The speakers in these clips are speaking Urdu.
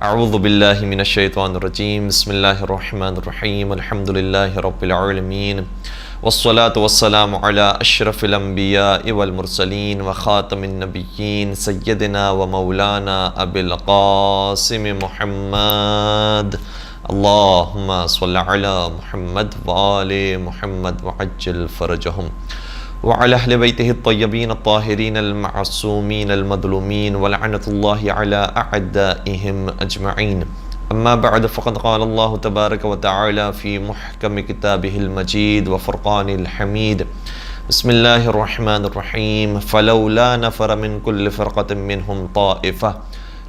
اعوذ باللہ من الشیطان الرجیم بسم اللہ الرحمن الرحیم الحمد للہ رب العالمین والصلاة والسلام علی اشرف الانبیاء والمرسلین وخاتم النبیین سیدنا و مولانا ابی القاسم محمد اللہم صل علی محمد وآل محمد وعجل فرجہم وعلى أهل بيته الطيبين الطاهرين المعصومين المظلومين ولعنة الله على أعدائهم أجمعين. أما بعد فقد قال الله تبارك وتعالى في محكم كتابه المجيد وفرقان الحميد بسم الله الرحمن الرحيم فلولا نفر من كل فرقة منهم طائفة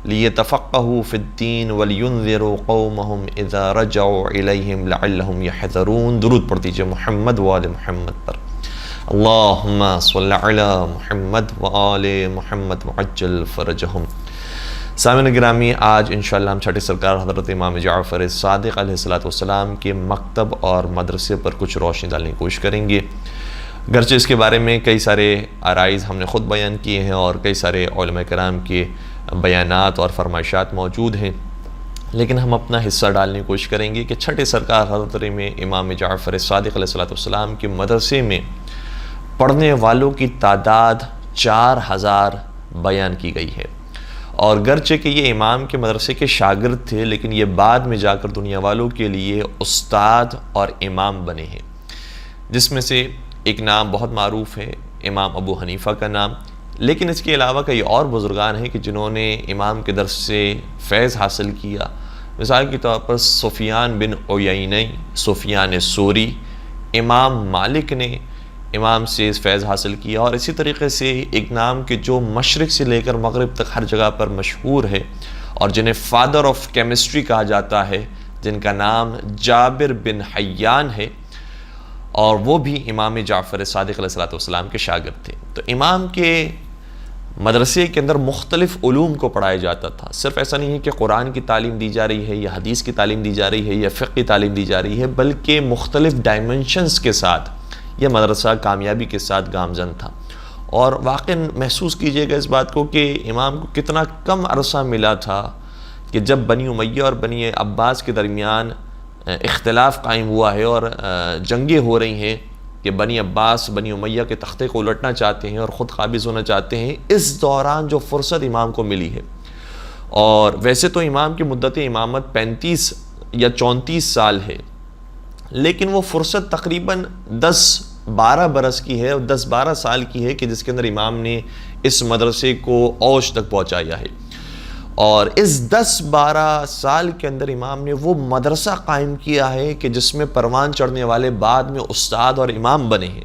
ليتفقهوا في الدين ولينذروا قومهم إذا رجعوا إليهم لعلهم يحذرون. درود پڑھ دیجئے محمد وآل محمد پر. اللہم صل علی محمد وآل محمد وعجل فرجہم. سامعین گرامی، آج انشاءاللہ ہم چھٹے سرکار حضرت امام جعفر صادق علیہ السلام کے مکتب اور مدرسے پر کچھ روشنی ڈالنے کی کوشش کریں گے. گرچہ اس کے بارے میں کئی سارے آرائز ہم نے خود بیان کیے ہیں اور کئی سارے علماء کرام کے بیانات اور فرمائشات موجود ہیں، لیکن ہم اپنا حصہ ڈالنے کی کوشش کریں گے کہ چھٹے سرکار حضرت امام جعفر صادق علیہ السلام کے مدرسے میں پڑھنے والوں کی تعداد 4000 بیان کی گئی ہے. اور گرچہ کہ یہ امام کے مدرسے کے شاگرد تھے، لیکن یہ بعد میں جا کر دنیا والوں کے لیے استاد اور امام بنے ہیں، جس میں سے ایک نام بہت معروف ہے امام ابو حنیفہ کا نام، لیکن اس کے علاوہ کئی اور بزرگان ہیں کہ جنہوں نے امام کے درس سے فیض حاصل کیا. مثال کے طور پر سفیان بن عیینہ، سفیان ثوری، امام مالک نے امام سے فیض حاصل کیا. اور اسی طریقے سے ایک نام کہ جو مشرق سے لے کر مغرب تک ہر جگہ پر مشہور ہے اور جنہیں فادر آف کیمسٹری کہا جاتا ہے، جن کا نام جابر بن حیان ہے، اور وہ بھی امام جعفر صادق علیہ السلام کے شاگرد تھے. تو امام کے مدرسے کے اندر مختلف علوم کو پڑھایا جاتا تھا. صرف ایسا نہیں ہے کہ قرآن کی تعلیم دی جا رہی ہے یا حدیث کی تعلیم دی جا رہی ہے یا فقہ کی تعلیم دی جا رہی ہے، بلکہ مختلف ڈائمنشنز کے ساتھ یہ مدرسہ کامیابی کے ساتھ گامزن تھا. اور واقعاً محسوس کیجئے گا اس بات کو کہ امام کو کتنا کم عرصہ ملا تھا کہ جب بنی امیہ اور بنی عباس کے درمیان اختلاف قائم ہوا ہے اور جنگیں ہو رہی ہیں کہ بنی عباس بنی امیہ کے تختے کو الٹنا چاہتے ہیں اور خود قابض ہونا چاہتے ہیں. اس دوران جو فرصت امام کو ملی ہے، اور ویسے تو امام کی مدت امامت 35 یا 34 سال ہے، لیکن وہ فرصت تقریباً 10-12 برس کی ہے اور 10-12 سال کی ہے کہ جس کے اندر امام نے اس مدرسے کو اوج تک پہنچایا ہے. اور اس 10-12 سال کے اندر امام نے وہ مدرسہ قائم کیا ہے کہ جس میں پروان چڑھنے والے بعد میں استاد اور امام بنے ہیں.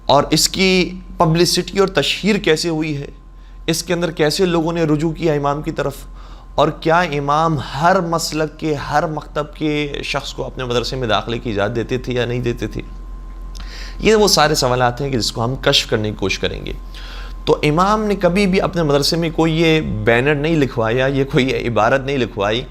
اور اس کی پبلسٹی اور تشہیر کیسے ہوئی ہے، اس کے اندر کیسے لوگوں نے رجوع کیا امام کی طرف، اور کیا امام ہر مسلک کے ہر مکتب کے شخص کو اپنے مدرسے میں داخلے کی اجازت دیتے تھے یا نہیں دیتے تھے. یہ وہ سارے سوالات ہیں کہ جس کو ہم کشف کرنے کی کوشش کریں گے. تو امام نے کبھی بھی اپنے مدرسے میں کوئی یہ بینر نہیں لکھوایا، یہ کوئی عبارت نہیں لکھوائی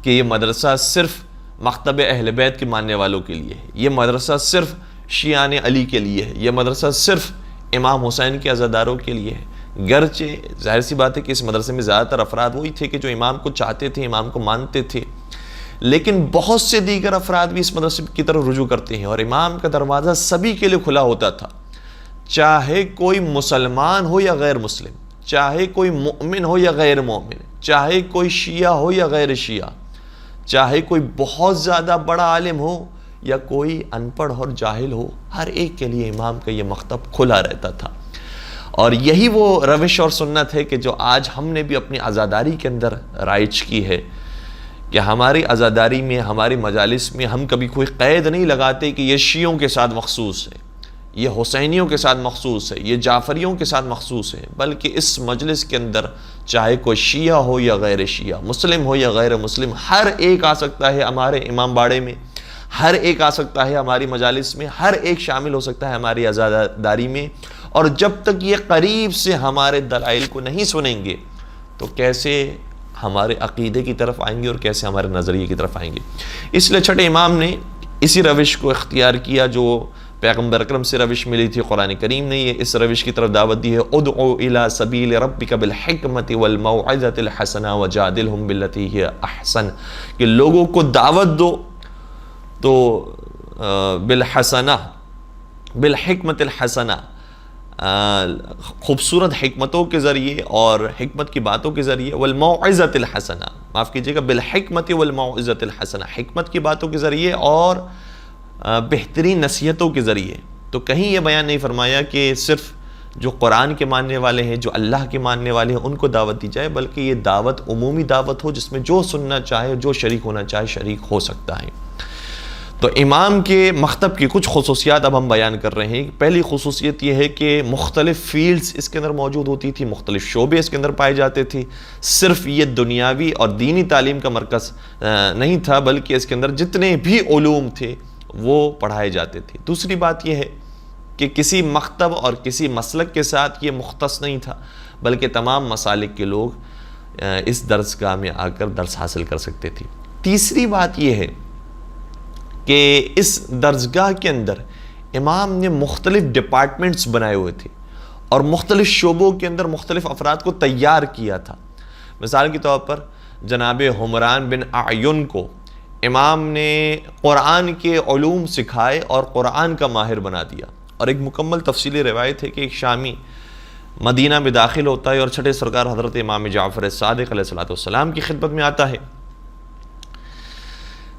کہ یہ مدرسہ صرف مکتب اہل بیت کے ماننے والوں کے لیے ہے، یہ مدرسہ صرف شیعان علی کے لیے ہے، یہ مدرسہ صرف امام حسین کے عزاداروں کے لیے ہے. گرچہ ظاہر سی بات ہے کہ اس مدرسے میں زیادہ تر افراد وہی تھے کہ جو امام کو چاہتے تھے، امام کو مانتے تھے، لیکن بہت سے دیگر افراد بھی اس مدرسے کی طرف رجوع کرتے ہیں. اور امام کا دروازہ سبھی کے لیے کھلا ہوتا تھا، چاہے کوئی مسلمان ہو یا غیر مسلم، چاہے کوئی مؤمن ہو یا غیر مومن، چاہے کوئی شیعہ ہو یا غیر شیعہ، چاہے کوئی بہت زیادہ بڑا عالم ہو یا کوئی ان پڑھ اور جاہل ہو، ہر ایک کے لیے امام کا یہ مکتب کھلا رہتا تھا. اور یہی وہ روش اور سنت ہے کہ جو آج ہم نے بھی اپنی عزاداری کے اندر رائج کی ہے، کہ ہماری عزاداری میں، ہماری مجالس میں ہم کبھی کوئی قید نہیں لگاتے کہ یہ شیعوں کے ساتھ مخصوص ہے، یہ حسینیوں کے ساتھ مخصوص ہے، یہ جعفریوں کے ساتھ مخصوص ہے، بلکہ اس مجلس کے اندر چاہے کوئی شیعہ ہو یا غیر شیعہ، مسلم ہو یا غیر مسلم، ہر ایک آ سکتا ہے ہمارے امام باڑے میں، ہر ایک آ سکتا ہے ہماری مجالس میں، ہر ایک شامل ہو سکتا ہے ہماری عزاداری میں. اور جب تک یہ قریب سے ہمارے دلائل کو نہیں سنیں گے تو کیسے ہمارے عقیدے کی طرف آئیں گے اور کیسے ہمارے نظریے کی طرف آئیں گے. اس لیے چھٹے امام نے اسی روش کو اختیار کیا جو پیغمبر اکرم سے روش ملی تھی، قرآن کریم نے یہ اس روش کی طرف دعوت دی ہے، ادعو الی سبیل ربک بالحکمت والموعظۃ الحسنہ وجادلہم باللتی ہی احسن، کہ لوگوں کو دعوت دو تو بالحسنہ، بالحکمت الحسنہ، خوبصورت حکمتوں کے ذریعے اور حکمت کی باتوں کے ذریعے، والموعظۃ الحسنہ، معاف کیجیے گا، بالحکمت والموعظۃ الحسنہ، حکمت کی باتوں کے ذریعے اور بہترین نصیحتوں کے ذریعے۔ تو کہیں یہ بیان نہیں فرمایا کہ صرف جو قرآن کے ماننے والے ہیں، جو اللہ کے ماننے والے ہیں، ان کو دعوت دی جائے، بلکہ یہ دعوت عمومی دعوت ہو، جس میں جو سننا چاہے، جو شریک ہونا چاہے شریک ہو سکتا ہے۔ تو امام کے مکتب کی کچھ خصوصیات اب ہم بیان کر رہے ہیں۔ پہلی خصوصیت یہ ہے کہ مختلف فیلڈز اس کے اندر موجود ہوتی تھی، مختلف شعبے اس کے اندر پائے جاتے تھے، صرف یہ دنیاوی اور دینی تعلیم کا مرکز نہیں تھا، بلکہ اس کے اندر جتنے بھی علوم تھے وہ پڑھائے جاتے تھے۔ دوسری بات یہ ہے کہ کسی مکتب اور کسی مسلک کے ساتھ یہ مختص نہیں تھا، بلکہ تمام مسالک کے لوگ اس درسگاہ میں آ کر درس حاصل کر سکتے تھے۔ تیسری بات یہ ہے کہ اس درسگاہ کے اندر امام نے مختلف ڈپارٹمنٹس بنائے ہوئے تھے اور مختلف شعبوں کے اندر مختلف افراد کو تیار کیا تھا۔ مثال کے طور پر جناب حمران بن اعین کو امام نے قرآن کے علوم سکھائے اور قرآن کا ماہر بنا دیا، اور ایک مکمل تفصیلی روایت ہے کہ ایک شامی مدینہ میں داخل ہوتا ہے اور چھٹے سرکار حضرت امام جعفر صادق علیہ السلام کی خدمت میں آتا ہے۔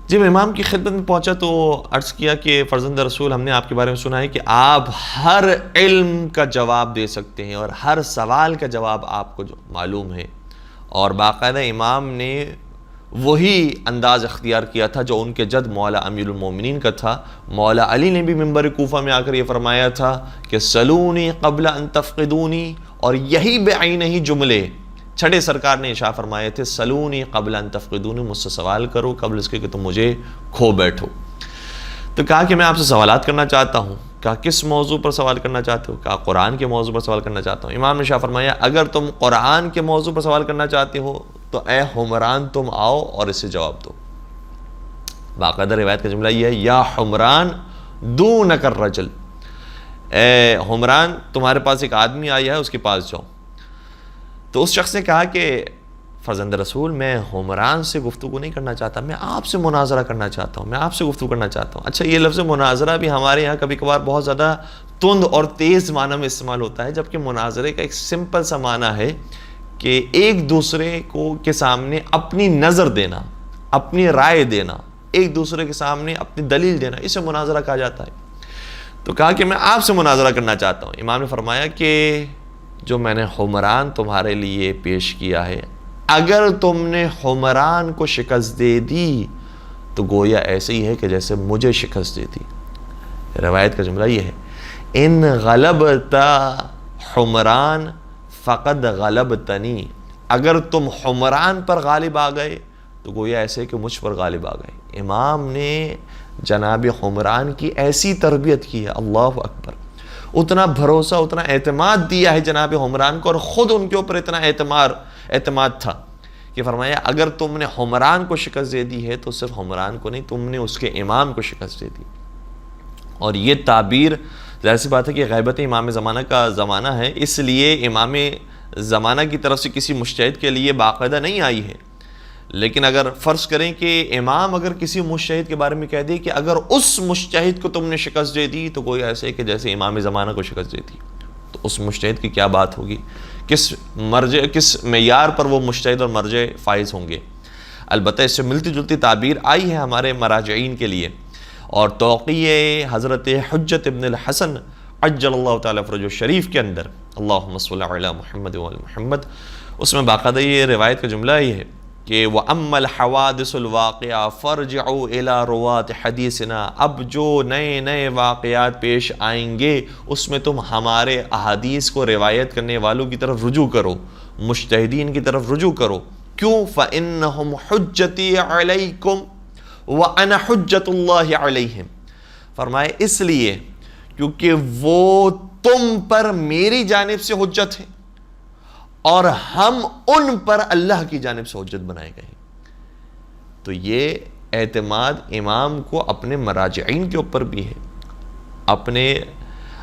جب امام کی خدمت میں پہنچا تو عرض کیا کہ فرزند رسول، ہم نے آپ کے بارے میں سنا ہے کہ آپ ہر علم کا جواب دے سکتے ہیں اور ہر سوال کا جواب آپ کو جو معلوم ہے، اور باقاعدہ امام نے وہی انداز اختیار کیا تھا جو ان کے جد مولا امیر المومنین کا تھا۔ مولا علی نے بھی منبر کوفہ میں آ کر یہ فرمایا تھا کہ سلونی قبل ان تفقدونی، اور یہی بعینہ ہی جملے چھٹے سرکار نے ارشاد فرمائے تھے، سلونی قبل ان تفقدونی، مجھ سے سوال کرو قبل اس کے کہ تم مجھے کھو بیٹھو۔ تو کہا کہ میں آپ سے سوالات کرنا چاہتا ہوں۔ کہا کس موضوع پر سوال کرنا چاہتے ہو؟ کہا قرآن کے موضوع پر سوال کرنا چاہتا ہوں۔ امام نے ارشاد فرمایا اگر تم قرآن کے موضوع پر سوال کرنا چاہتے ہو تو اے حمران تم آؤ اور اسے جواب دو۔ باقاعدہ روایت کا جملہ یہ ہے، یا حمران دونک الرجل، اے حمران تمہارے پاس ایک آدمی آیا ہے، اس کے پاس جاؤ۔ تو اس شخص نے کہا کہ فرزند رسول، میں حمران سے گفتگو نہیں کرنا چاہتا، میں آپ سے مناظرہ کرنا چاہتا ہوں، میں آپ سے گفتگو کرنا چاہتا ہوں۔ اچھا، یہ لفظ مناظرہ بھی ہمارے یہاں کبھی کبھار بہت زیادہ تند اور تیز معنی میں استعمال ہوتا ہے، جبکہ مناظرے کا ایک سمپل سا معنی ہے کہ ایک دوسرے کو کے سامنے اپنی نظر دینا، اپنی رائے دینا، ایک دوسرے کے سامنے اپنی دلیل دینا، اسے مناظرہ کہا جاتا ہے۔ تو کہا کہ میں آپ سے مناظرہ کرنا چاہتا ہوں۔ امام نے فرمایا کہ جو میں نے حمران تمہارے لیے پیش کیا ہے، اگر تم نے حمران کو شکست دے دی تو گویا ایسے ہی ہے کہ جیسے مجھے شکست دی تھی۔ روایت کا جملہ یہ ہے، ان غلبت حمران فقد غلبتنی، اگر تم حمران پر غالب آ گئے تو گویا ایسے کہ مجھ پر غالب آ گئے۔ امام نے جناب حمران کی ایسی تربیت کی ہے، اللہ اکبر، اتنا بھروسہ، اتنا اعتماد دیا ہے جناب حمران کو، اور خود ان کے اوپر اتنا اعتماد تھا کہ فرمایا اگر تم نے حمران کو شکست دے دی ہے تو صرف حمران کو نہیں، تم نے اس کے امام کو شکست دے دی۔ اور یہ تعبیر ظاہر سی بات ہے کہ غیبت امام زمانہ کا زمانہ ہے، اس لیے امام زمانہ کی طرف سے کسی مجتہد کے لیے باقاعدہ نہیں آئی ہے، لیکن اگر فرض کریں کہ امام اگر کسی مجتہد کے بارے میں کہہ دے کہ اگر اس مجتہد کو تم نے شکست دے دی تو گویا ایسے کہ جیسے امام زمانہ کو شکست دے دی، تو اس مجتہد کی کیا بات ہوگی، کس معیار پر وہ مجتہد اور مرجع فائز ہوں گے۔ البتہ اس سے ملتی جلتی تعبیر آئی ہے ہمارے مراجعین کے لیے، اور توقیع حضرت حجت ابن الحسن عجل اللہ تعالیٰ فرجہ الشریف کے اندر، اللہم صلی علی محمد و علی محمد، اس میں باقاعدہ یہ روایت کا جملہ ہی ہے کہ وَأَمَّا الْحَوَادِثُ الْوَاقِعَةُ فَارْجِعُوا إِلَىٰ رُوَاةِ حَدِيثِنَا، اب جو نئے واقعات پیش آئیں گے اس میں تم ہمارے احادیث کو روایت کرنے والوں کی طرف رجوع کرو، مجتہدین کی طرف رجوع کرو۔ کیوں؟ فَإِنَّهُمْ حُجَّتِي عَلَيْكُمْ وَأَنَا حُجَّةُ اللَّهِ عَلَيْهِمْ، فرمائے اس لیے کیونکہ وہ تم پر میری جانب سے حجت ہے اور ہم ان پر اللہ کی جانب سے حجت بنائے گئے۔ تو یہ اعتماد امام کو اپنے مراجعین کے اوپر بھی ہے، اپنے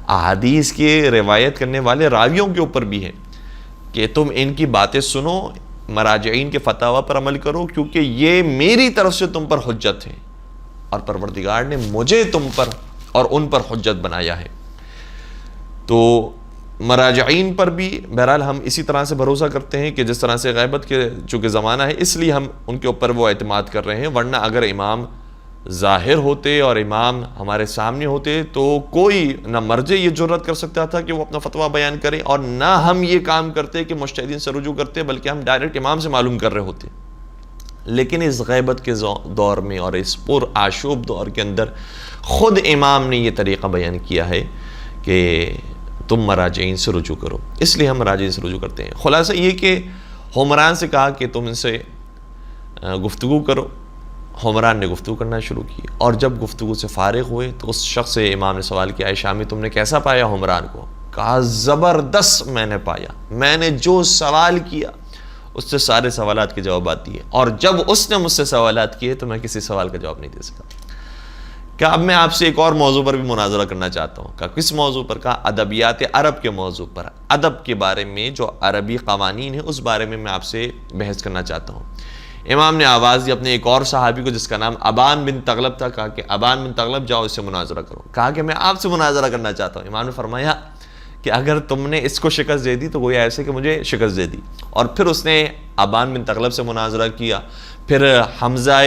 احادیث کے روایت کرنے والے راویوں کے اوپر بھی ہے کہ تم ان کی باتیں سنو، مراجعین کے فتاوی پر عمل کرو، کیونکہ یہ میری طرف سے تم پر حجت ہے اور پروردگار نے مجھے تم پر اور ان پر حجت بنایا ہے۔ تو مراجعین پر بھی بہرحال ہم اسی طرح سے بھروسہ کرتے ہیں کہ جس طرح سے غیبت کے چونکہ زمانہ ہے اس لیے ہم ان کے اوپر وہ اعتماد کر رہے ہیں، ورنہ اگر امام ظاہر ہوتے اور امام ہمارے سامنے ہوتے تو کوئی نہ مرجع یہ جرأت کر سکتا تھا کہ وہ اپنا فتویٰ بیان کرے، اور نہ ہم یہ کام کرتے کہ مجتہدین سے رجوع کرتے، بلکہ ہم ڈائریکٹ امام سے معلوم کر رہے ہوتے۔ لیکن اس غیبت کے دور میں اور اس پر آشوب دور کے اندر خود امام نے یہ طریقہ بیان کیا ہے کہ تم مراجعین سے رجوع کرو، اس لیے ہم مراجعین سے رجوع کرتے ہیں۔ خلاصہ یہ کہ حمران سے کہا کہ تم ان سے گفتگو کرو، حمران نے گفتگو کرنا شروع کی، اور جب گفتگو سے فارغ ہوئے تو اس شخص سے امام نے سوال کیا، اے شامی تم نے کیسا پایا حمران کو؟ کہا زبردست میں نے پایا، میں نے جو سوال کیا اس سے سارے سوالات کے جوابات دیے، اور جب اس نے مجھ سے سوالات کیے تو میں کسی سوال کا جواب نہیں دے سکا۔ کہ اب میں آپ سے ایک اور موضوع پر بھی مناظرہ کرنا چاہتا ہوں۔ کہا کس موضوع پر؟ کہا ادبیات عرب کے موضوع پر، ادب کے بارے میں جو عربی قوانین ہیں اس بارے میں آپ سے بحث کرنا چاہتا ہوں۔ امام نے آواز دی اپنے ایک اور صحابی کو جس کا نام ابان بن تغلب تھا، کہا کہ ابان بن تغلب جاؤ اس سے مناظرہ کرو۔ کہا کہ میں آپ سے مناظرہ کرنا چاہتا ہوں۔ امام نے فرمایا کہ اگر تم نے اس کو شکست دے دی تو گویا ایسے کہ مجھے شکست دے دی، اور پھر اس نے ابان بن تغلب سے مناظرہ کیا، پھر حمزہ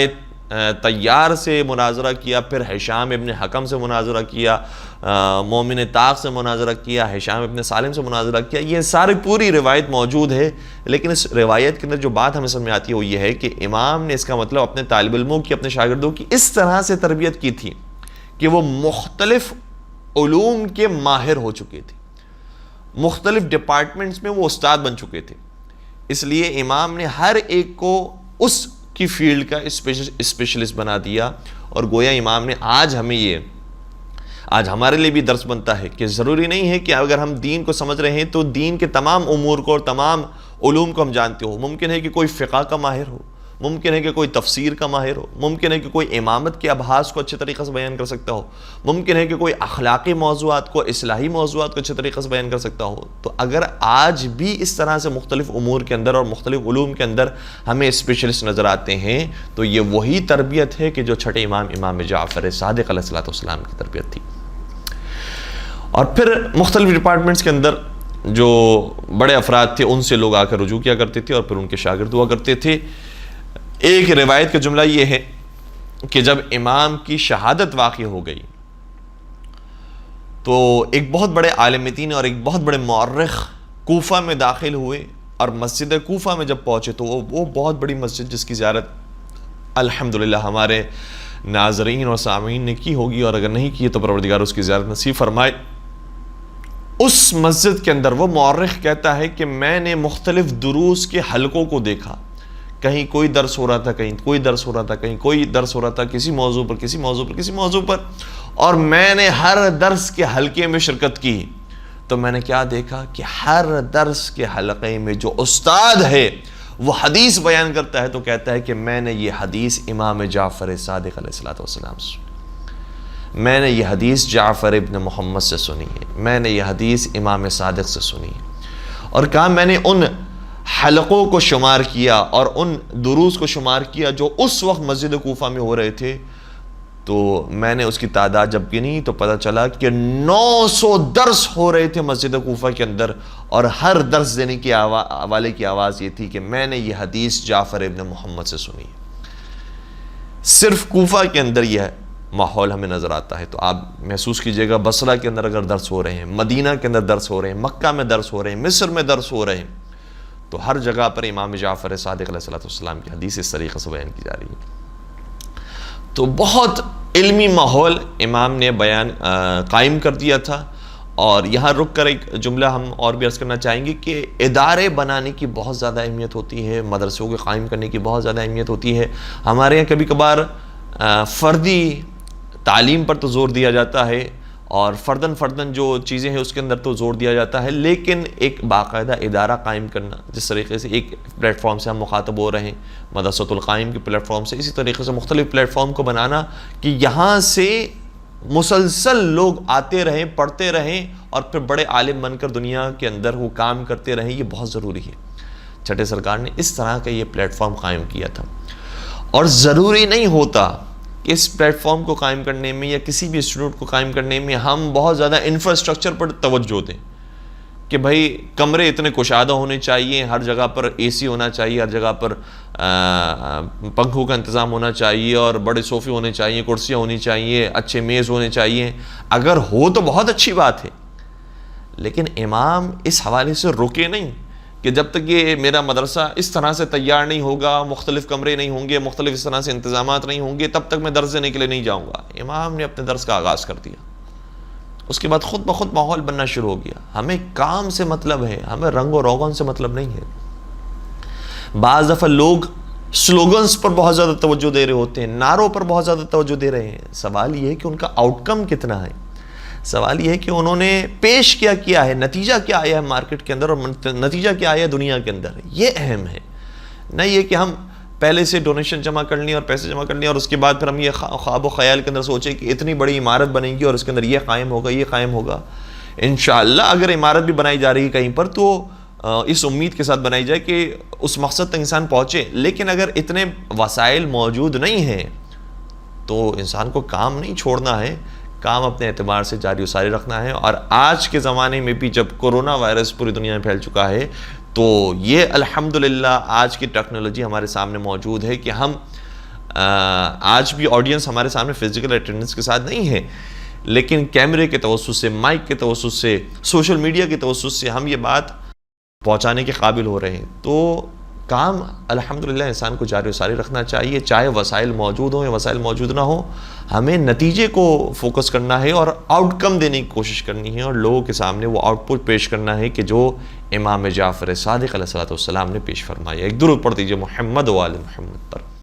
طیار سے مناظرہ کیا، پھر ہشام ابن حکم سے مناظرہ کیا، مومن طاق سے مناظرہ کیا، ہشام ابن سالم سے مناظرہ کیا۔ یہ ساری پوری روایت موجود ہے، لیکن اس روایت کے اندر جو بات ہمیں سمجھ میں آتی ہے وہ یہ ہے کہ امام نے اس کا مطلب اپنے طالب علموں کی، اپنے شاگردوں کی اس طرح سے تربیت کی تھی کہ وہ مختلف علوم کے ماہر ہو چکے تھے، مختلف ڈپارٹمنٹس میں وہ استاد بن چکے تھے۔ اس لیے امام نے ہر ایک کو اس کی فیلڈ کا اسپیشلسٹ بنا دیا، اور گویا امام نے آج ہمارے لیے بھی درس بنتا ہے کہ ضروری نہیں ہے کہ اگر ہم دین کو سمجھ رہے ہیں تو دین کے تمام امور کو اور تمام علوم کو ہم جانتے ہو۔ ممکن ہے کہ کوئی فقہ کا ماہر ہو، ممکن ہے کہ کوئی تفسیر کا ماہر ہو، ممکن ہے کہ کوئی امامت کے ابحاث کو اچھے طریقے سے بیان کر سکتا ہو، ممکن ہے کہ کوئی اخلاقی موضوعات کو، اصلاحی موضوعات کو اچھے طریقے سے بیان کر سکتا ہو۔ تو اگر آج بھی اس طرح سے مختلف امور کے اندر اور مختلف علوم کے اندر ہمیں اسپیشلسٹ نظر آتے ہیں تو یہ وہی تربیت ہے کہ جو چھٹے امام جعفر صادق علیہ السلام کی تربیت تھی۔ اور پھر مختلف ڈپارٹمنٹس کے اندر جو بڑے افراد تھے ان سے لوگ آ کر رجوع کیا کرتے تھے اور پھر ان کے شاگرد ہوا کرتے تھے۔ ایک روایت کا جملہ یہ ہے کہ جب امام کی شہادت واقع ہو گئی تو ایک بہت بڑے عالم دین اور ایک بہت بڑے مورخ کوفہ میں داخل ہوئے، اور مسجد کوفہ میں جب پہنچے تو وہ بہت بڑی مسجد جس کی زیارت الحمدللہ ہمارے ناظرین اور سامعین نے کی ہوگی، اور اگر نہیں کی تو پروردگار اس کی زیارت نصیب فرمائے۔ اس مسجد کے اندر وہ مورخ کہتا ہے کہ میں نے مختلف دروس کے حلقوں کو دیکھا، کہیں کوئی درس ہو رہا تھا، کہیں کوئی درس ہو رہا تھا، کہیں کوئی درس ہو رہا تھا، کسی موضوع پر کسی موضوع پر کسی موضوع پر، اور میں نے ہر درس کے حلقے میں شرکت کی تو میں نے کیا دیکھا کہ ہر درس کے حلقے میں جو استاد ہے وہ حدیث بیان کرتا ہے تو کہتا ہے کہ میں نے یہ حدیث امام جعفر صادق علیہ السلام سے، میں نے یہ حدیث جعفر ابن محمد سے سنی ہے، میں نے یہ حدیث امام صادق سے سنی ہے۔ اور کہا میں نے ان حلقوں کو شمار کیا اور ان دروس کو شمار کیا جو اس وقت مسجد کوفہ میں ہو رہے تھے، تو میں نے اس کی تعداد جب گنی تو پتہ چلا کہ 900 درس ہو رہے تھے مسجد کوفہ کے اندر، اور ہر درس دینے کی والے کی آواز یہ تھی کہ میں نے یہ حدیث جعفر ابن محمد سے سنی۔ صرف کوفہ کے اندر یہ ماحول ہمیں نظر آتا ہے، تو آپ محسوس کیجئے گا بصرہ کے اندر اگر درس ہو رہے ہیں، مدینہ کے اندر درس ہو رہے ہیں، مکہ میں درس ہو رہے ہیں، مصر میں درس ہو رہے ہیں، تو ہر جگہ پر امام جعفر صادق علیہ السلام کی حدیث اس طریقے سے بیان کی جا رہی ہے۔ تو بہت علمی ماحول امام نے قائم کر دیا تھا۔ اور یہاں رک کر ایک جملہ ہم اور بھی عرض کرنا چاہیں گے کہ ادارے بنانے کی بہت زیادہ اہمیت ہوتی ہے، مدرسوں کے قائم کرنے کی بہت زیادہ اہمیت ہوتی ہے۔ ہمارے یہاں کبھی کبھار فردی تعلیم پر تو زور دیا جاتا ہے اور فردن جو چیزیں ہیں اس کے اندر تو زور دیا جاتا ہے، لیکن ایک باقاعدہ ادارہ قائم کرنا، جس طریقے سے ایک پلیٹ فارم سے ہم مخاطب ہو رہے ہیں مدرسۃ القائم کے پلیٹ فارم سے، اسی طریقے سے مختلف پلیٹ فارم کو بنانا کہ یہاں سے مسلسل لوگ آتے رہیں، پڑھتے رہیں اور پھر بڑے عالم بن کر دنیا کے اندر وہ کام کرتے رہیں، یہ بہت ضروری ہے۔ چھٹے سرکار نے اس طرح کا یہ پلیٹ فارم قائم کیا تھا، اور ضروری نہیں ہوتا کہ اس پلیٹ فارم کو قائم کرنے میں یا کسی بھی اسٹوڈنٹ کو قائم کرنے میں ہم بہت زیادہ انفراسٹرکچر پر توجہ دیں کہ بھائی کمرے اتنے کشادہ ہونے چاہیے، ہر جگہ پر اے سی ہونا چاہیے، ہر جگہ پر پنکھوں کا انتظام ہونا چاہیے، اور بڑے صوفے ہونے چاہیے، کرسیاں ہونی چاہیے، اچھے میز ہونے چاہیے۔ اگر ہو تو بہت اچھی بات ہے، لیکن امام اس حوالے سے رکے نہیں کہ جب تک یہ میرا مدرسہ اس طرح سے تیار نہیں ہوگا، مختلف کمرے نہیں ہوں گے، مختلف اس طرح سے انتظامات نہیں ہوں گے، تب تک میں درس دینے کے لیے نہیں جاؤں گا۔ امام نے اپنے درس کا آغاز کر دیا، اس کے بعد خود بخود ماحول بننا شروع ہو گیا۔ ہمیں کام سے مطلب ہے، ہمیں رنگ و روغن سے مطلب نہیں ہے۔ بعض دفعہ لوگ سلوگنز پر بہت زیادہ توجہ دے رہے ہوتے ہیں، نعروں پر بہت زیادہ توجہ دے رہے ہیں۔ سوال یہ ہے کہ ان کا آؤٹ کم کتنا ہے، سوال یہ ہے کہ انہوں نے پیش کیا ہے، نتیجہ کیا آیا ہے مارکیٹ کے اندر، اور نتیجہ کیا آیا ہے دنیا کے اندر، یہ اہم ہے۔ نہ یہ کہ ہم پہلے سے ڈونیشن جمع کر لیں اور پیسے جمع کر لیں، اور اس کے بعد پھر ہم یہ خواب و خیال کے اندر سوچیں کہ اتنی بڑی عمارت بنے گی اور اس کے اندر یہ قائم ہوگا، یہ قائم ہوگا۔ انشاءاللہ اگر عمارت بھی بنائی جا رہی ہے کہیں پر تو اس امید کے ساتھ بنائی جائے کہ اس مقصد تک انسان پہنچے، لیکن اگر اتنے وسائل موجود نہیں ہیں تو انسان کو کام نہیں چھوڑنا ہے، کام اپنے اعتبار سے جاری و ساری رکھنا ہے۔ اور آج کے زمانے میں بھی جب کورونا وائرس پوری دنیا میں پھیل چکا ہے تو یہ الحمدللہ آج کی ٹیکنالوجی ہمارے سامنے موجود ہے کہ ہم آج بھی آڈینس ہمارے سامنے فزیکل اٹینڈنس کے ساتھ نہیں ہے، لیکن کیمرے کے توسط سے، مائک کے توسط سے، سوشل میڈیا کے توسط سے ہم یہ بات پہنچانے کے قابل ہو رہے ہیں۔ تو کام الحمدللہ انسان کو جاری و ساری رکھنا چاہیے، چاہے وسائل موجود ہوں یا وسائل موجود نہ ہوں، ہمیں نتیجے کو فوکس کرنا ہے اور آؤٹ کم دینے کی کوشش کرنی ہے، اور لوگوں کے سامنے وہ آؤٹ پٹ پیش کرنا ہے کہ جو امام جعفر صادق علیہ السلام نے پیش فرمایا۔ ایک درود پڑھ دیجئے محمد و آل محمد پر۔